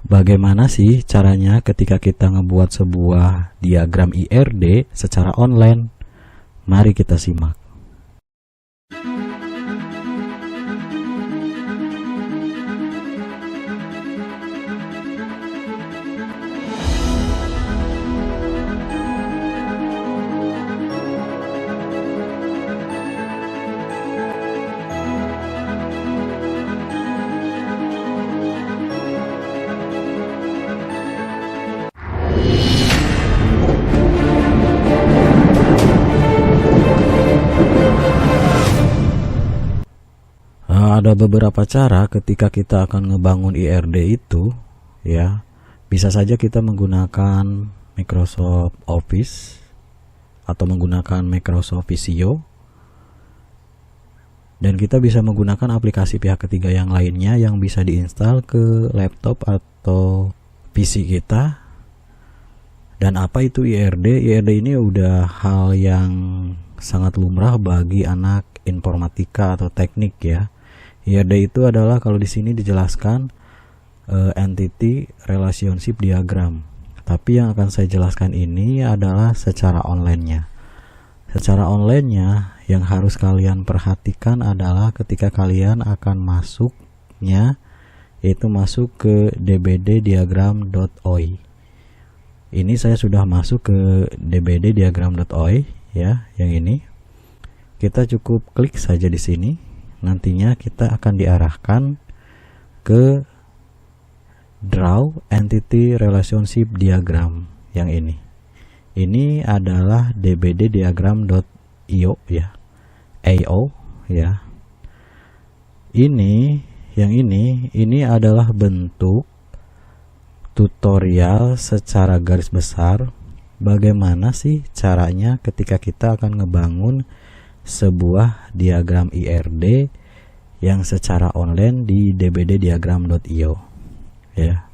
Bagaimana sih caranya ketika kita ngebuat sebuah diagram IRD secara online? Mari kita simak. Ada beberapa cara ketika kita akan ngebangun IRD itu, ya. Bisa saja kita menggunakan Microsoft Office atau menggunakan Microsoft Visio, dan kita bisa menggunakan aplikasi pihak ketiga yang lainnya yang bisa diinstal ke laptop atau PC kita. Dan apa itu IRD? IRD ini udah hal yang sangat lumrah bagi anak informatika atau teknik, ya. IRD itu adalah, kalau di sini dijelaskan, entity relationship diagram. Tapi yang akan saya jelaskan ini adalah secara online-nya. Secara online-nya yang harus kalian perhatikan adalah ketika kalian akan masuknya, yaitu masuk ke dbddiagram.oi. Ini saya sudah masuk ke dbddiagram.oi, ya, yang ini. Kita cukup klik saja di sini. Nantinya kita akan diarahkan ke Draw Entity Relationship Diagram yang ini. Ini adalah dbddiagram.io, ya. AO, ya. Ini adalah bentuk tutorial secara garis besar bagaimana sih caranya ketika kita akan ngebangun sebuah diagram IRD yang secara online di dbddiagram.io, ya.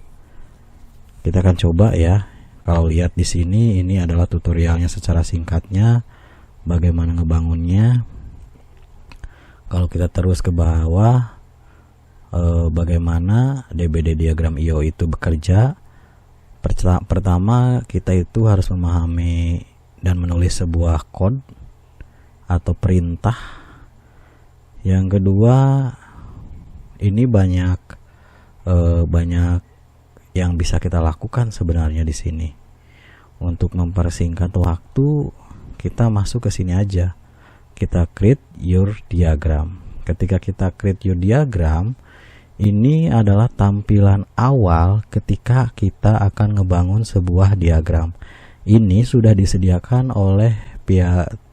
Kita akan coba, ya. Kalau lihat di sini, ini adalah tutorialnya secara singkatnya bagaimana ngebangunnya. Kalau kita terus ke bawah, bagaimana dbddiagram.io itu bekerja. Pertama, kita itu harus memahami dan menulis sebuah kode atau perintah. Yang kedua, ini banyak yang bisa kita lakukan sebenarnya di sini. Untuk mempersingkat waktu, kita masuk ke sini aja. Kita create your diagram. Ketika kita create your diagram, ini adalah tampilan awal ketika kita akan ngebangun sebuah diagram. Ini sudah disediakan oleh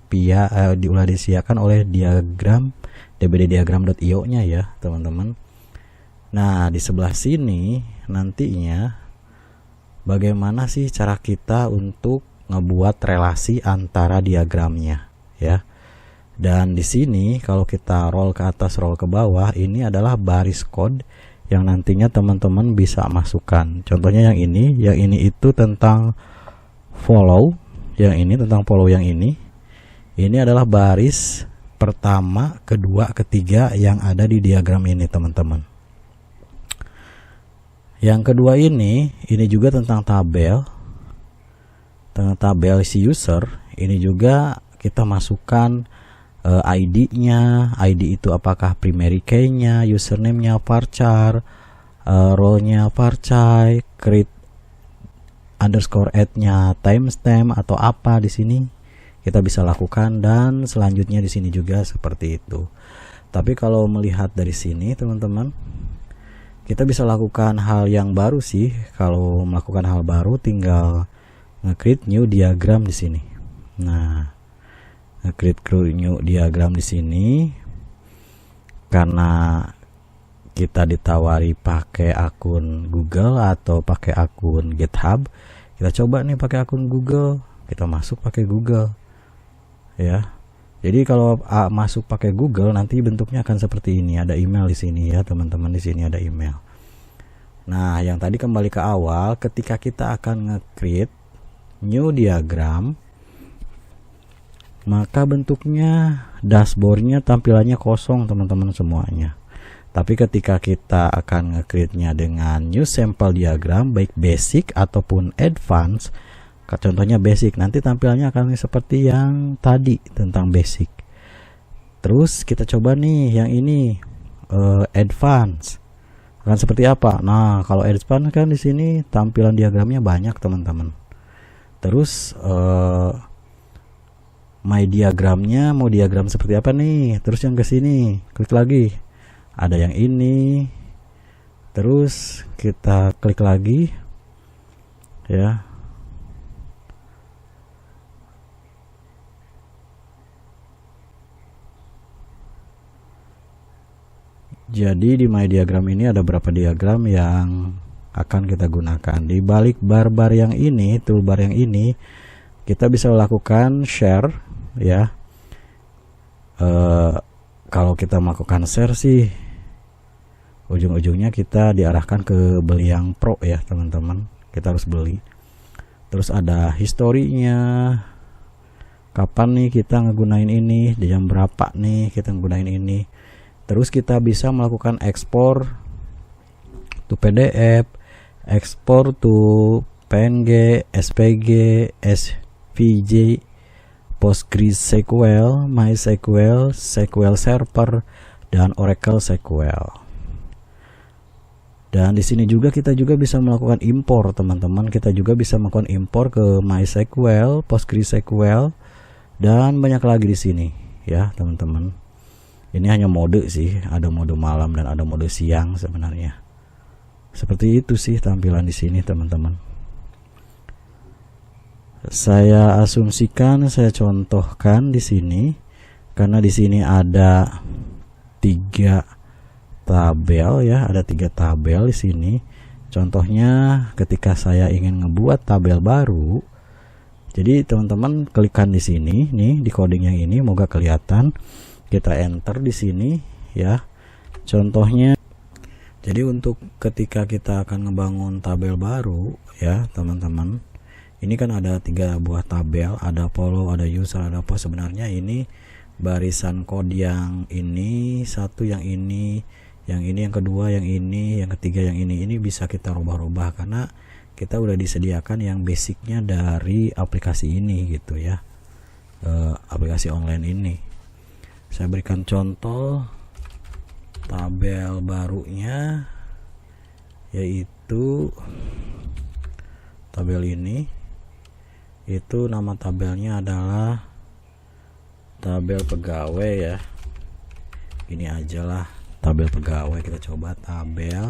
disediakan oleh diagram dbddiagram.io nya, ya, teman-teman. Nah, di sebelah sini nantinya bagaimana sih cara kita untuk ngebuat relasi antara diagramnya, ya. Dan di sini kalau kita roll ke atas, roll ke bawah, ini adalah baris kode yang nantinya teman-teman bisa masukkan. Contohnya yang ini itu tentang follow, yang ini tentang follow, yang ini adalah baris pertama, kedua, ketiga yang ada di diagram ini, teman-teman. Yang kedua ini juga tentang tabel. Tentang tabel si user, ini juga kita masukkan ID-nya. ID itu apakah primary key-nya, username-nya varchar, role-nya varchar, create underscore add-nya timestamp atau apa di sini. Kita bisa lakukan, dan selanjutnya di sini juga seperti itu. Tapi kalau melihat dari sini, teman-teman, kita bisa lakukan hal yang baru sih. Kalau melakukan hal baru, tinggal nge-create new diagram di sini. Nah, nge-create new diagram di sini, karena kita ditawari pakai akun Google atau pakai akun GitHub, kita coba nih pakai akun Google. Kita masuk pakai Google, ya. Jadi kalau masuk pakai Google, nanti bentuknya akan seperti ini. Ada email di sini, ya, teman-teman. Di sini ada email. Nah, yang tadi kembali ke awal, ketika kita akan nge-create new diagram, maka bentuknya dashboardnya tampilannya kosong, teman-teman, semuanya. Tapi ketika kita akan nge-create-nya dengan new sample diagram, baik basic ataupun advance, contohnya basic, nanti tampilannya akan seperti yang tadi tentang basic. Terus kita coba nih yang ini, advance, akan seperti apa? Nah, kalau advance kan di sini tampilan diagramnya banyak teman-teman. Terus my diagramnya mau diagram seperti apa nih? Terus yang ke sini, klik lagi. Ada yang ini. Terus kita klik lagi. Ya. Jadi di my diagram ini ada berapa diagram yang akan kita gunakan. Di balik bar-bar yang ini, toolbar yang ini, kita bisa lakukan share ya. Kalau kita melakukan share sih ujung-ujungnya kita diarahkan ke beli yang pro ya teman-teman. Kita harus beli. Terus ada historinya, kapan nih kita ngegunain ini, di jam berapa nih kita ngegunain ini. Terus kita bisa melakukan ekspor to PDF, ekspor to PNG, SPG, SVJ, PostgreSQL, MySQL, SQL Server, dan Oracle SQL. Dan di sini juga kita juga bisa melakukan impor teman-teman. Kita juga bisa melakukan impor ke MySQL, PostgreSQL, dan banyak lagi di sini ya teman-teman. Ini hanya mode sih, ada mode malam dan ada mode siang sebenarnya. Seperti itu sih tampilan di sini teman-teman. Saya asumsikan, saya contohkan di sini karena di sini ada 3 tabel ya, ada 3 tabel di sini. Contohnya ketika saya ingin ngebuat tabel baru, jadi teman-teman klikkan di sini nih di coding yang ini, moga kelihatan. Kita enter di sini ya. Contohnya, jadi untuk ketika kita akan ngebangun tabel baru ya teman-teman, ini kan ada 3 buah tabel, ada follow, ada user, ada post. Sebenarnya ini barisan kode yang ini, satu yang ini, yang kedua yang ini, yang ketiga yang ini bisa kita rubah-rubah karena kita udah disediakan yang basicnya dari aplikasi ini gitu ya, aplikasi online ini. Saya berikan contoh tabel barunya, yaitu tabel ini. Itu nama tabelnya adalah tabel pegawai ya. Ini aja lah tabel pegawai. Kita coba tabel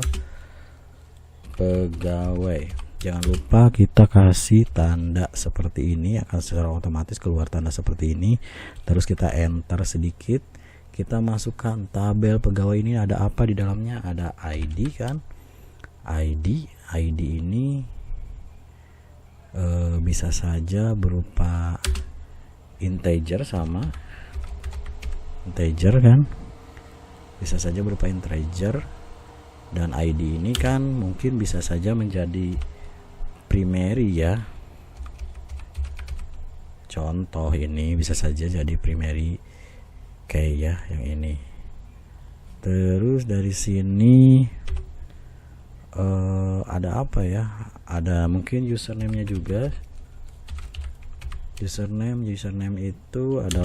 pegawai. Jangan lupa kita kasih tanda seperti ini, akan secara otomatis keluar tanda seperti ini. Terus kita enter sedikit, kita masukkan tabel pegawai ini ada apa di dalamnya, ada ID kan, ID ini bisa saja berupa integer, sama integer kan, bisa saja berupa integer. Dan ID ini kan mungkin bisa saja menjadi primary ya. Contoh ini bisa saja jadi primary key ya, yang ini. Terus dari sini ada apa ya? Ada mungkin username-nya juga. Username itu ada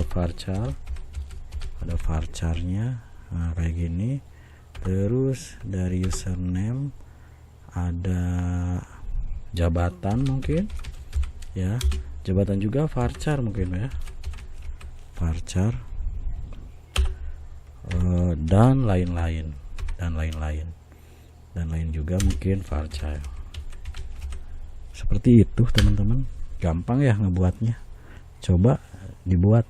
varchar-nya. Nah, kayak gini. Terus dari username ada jabatan mungkin ya, jabatan juga varchar mungkin ya, varchar, dan lain-lain juga mungkin varchar. Seperti itu teman-teman, gampang ya ngebuatnya, coba dibuat.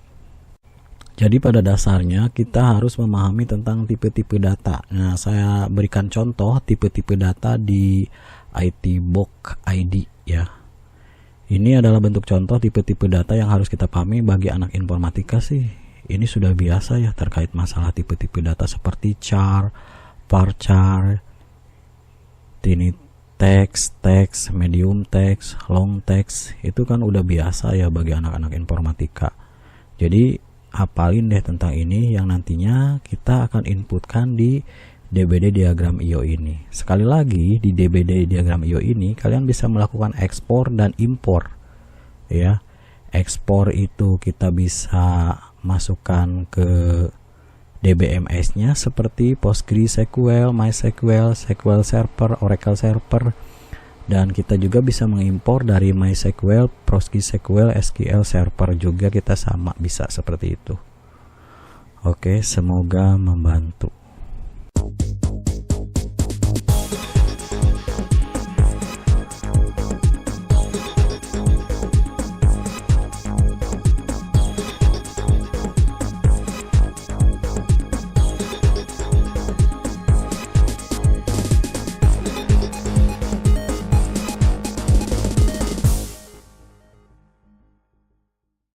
Jadi pada dasarnya kita harus memahami tentang tipe-tipe data. Nah, saya berikan contoh tipe-tipe data di ITbox ID ya. Ini adalah bentuk contoh tipe-tipe data yang harus kita pahami. Bagi anak informatika sih ini sudah biasa ya terkait masalah tipe-tipe data seperti char, varchar, tiny text, medium text, long text. Itu kan udah biasa ya bagi anak-anak informatika. Jadi hafalin deh tentang ini yang nantinya kita akan inputkan di DBD diagram IO ini. Sekali lagi, di DBD diagram IO ini kalian bisa melakukan ekspor dan impor. Ya. Ekspor itu kita bisa masukkan ke DBMS-nya seperti PostgreSQL, MySQL, SQL Server, Oracle Server, dan kita juga bisa mengimpor dari MySQL, PostgreSQL, SQL Server juga kita sama bisa seperti itu. Oke, semoga membantu.